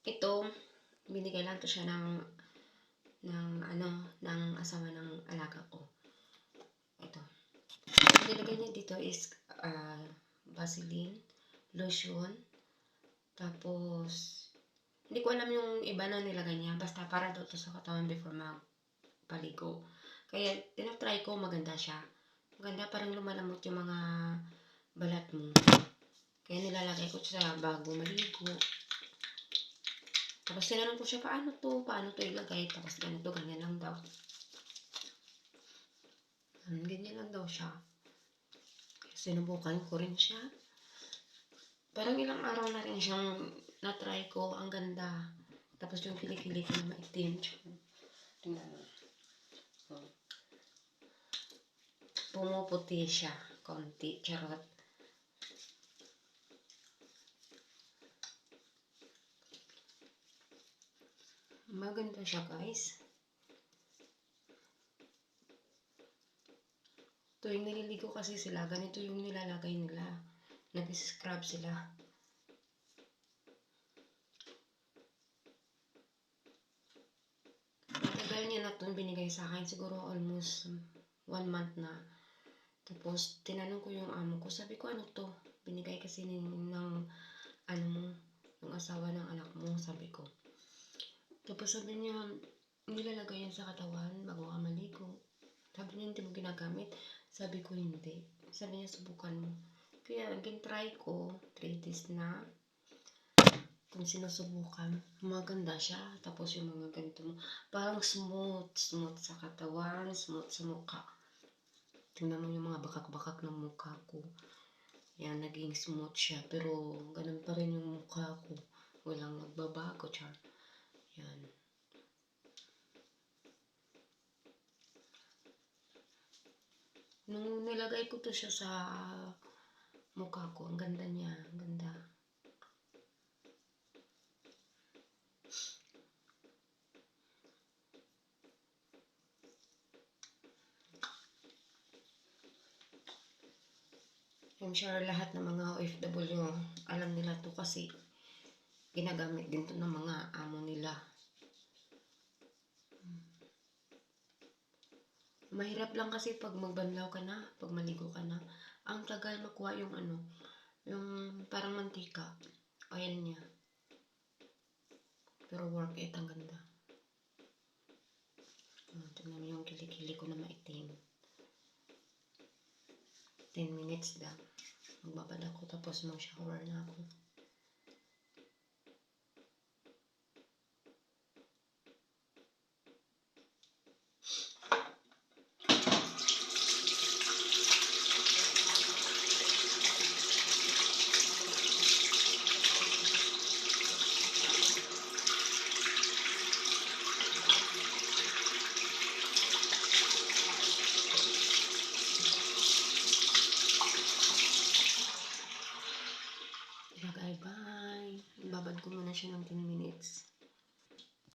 Ito, binigay lang to siya ng asawa ng alaga ko. Ito. Nilagay niya dito is Vaseline, lotion, tapos hindi ko alam yung iba na nilagay niya. Basta para daw to sa katawan before magpaligo. Kaya tinatry ko, maganda siya. Maganda, parang lumalamot yung mga balat mo. Kaya nilalagay ko siya bago maligo. Tapos tinanong ko siya, paano to ilagay? Tapos ganito, ganyan lang daw. Ganyan lang daw siya. Sinubukan ko rin siya. Parang ilang araw na rin siyang na-try ko. Ang ganda. Tapos yung kilikili ko na maitim. Tingnan mo. Pumuputi siya. Konti. Charot. Maganda siya, guys. Tuwing nililigo kasi sila, ganito yung nilalagay nila. Nag-scrub sila. Matagal niya na itong binigay sa akin. Siguro almost 1 month na. Tapos, tinanong ko yung amo ko. Sabi ko, ano to? Binigay kasi ng asawa ng anak mo. Sabi ko. Tapos sabi niya, nilalagay yan sa katawan bago ka maligo. Sabi niya, hindi mo ginagamit. Sabi ko, hindi. Sabi niya, subukan mo. Kaya, try ko. 3 days na. Kung sinusubukan, maganda siya. Tapos yung mga ganito mo, parang smooth sa katawan, smooth sa mukha. Tingnan mo yung mga bakak-bakak ng mukha ko. Yan, naging smooth siya. Pero, ganun pa rin yung mukha ko. Walang nagbabago, char. Yan. Nung nilagay ko to siya sa mukha ko, ang ganda niya. Ang ganda. I'm sure lahat ng mga OFW, alam nila to kasi ginagamit din to ng mga amo nila. Mahirap lang kasi pag magbanlaw ka na, pag maligo ka na, ang tagal makuha yung yung parang mantika, oil niya. Pero worth it, ang ganda. Tignan mo yung kilikili ko na maitim. 10 minutes lang. Magbabad ako tapos mag-shower na ako. Bye. Babad ko muna siya ng 10 minutes.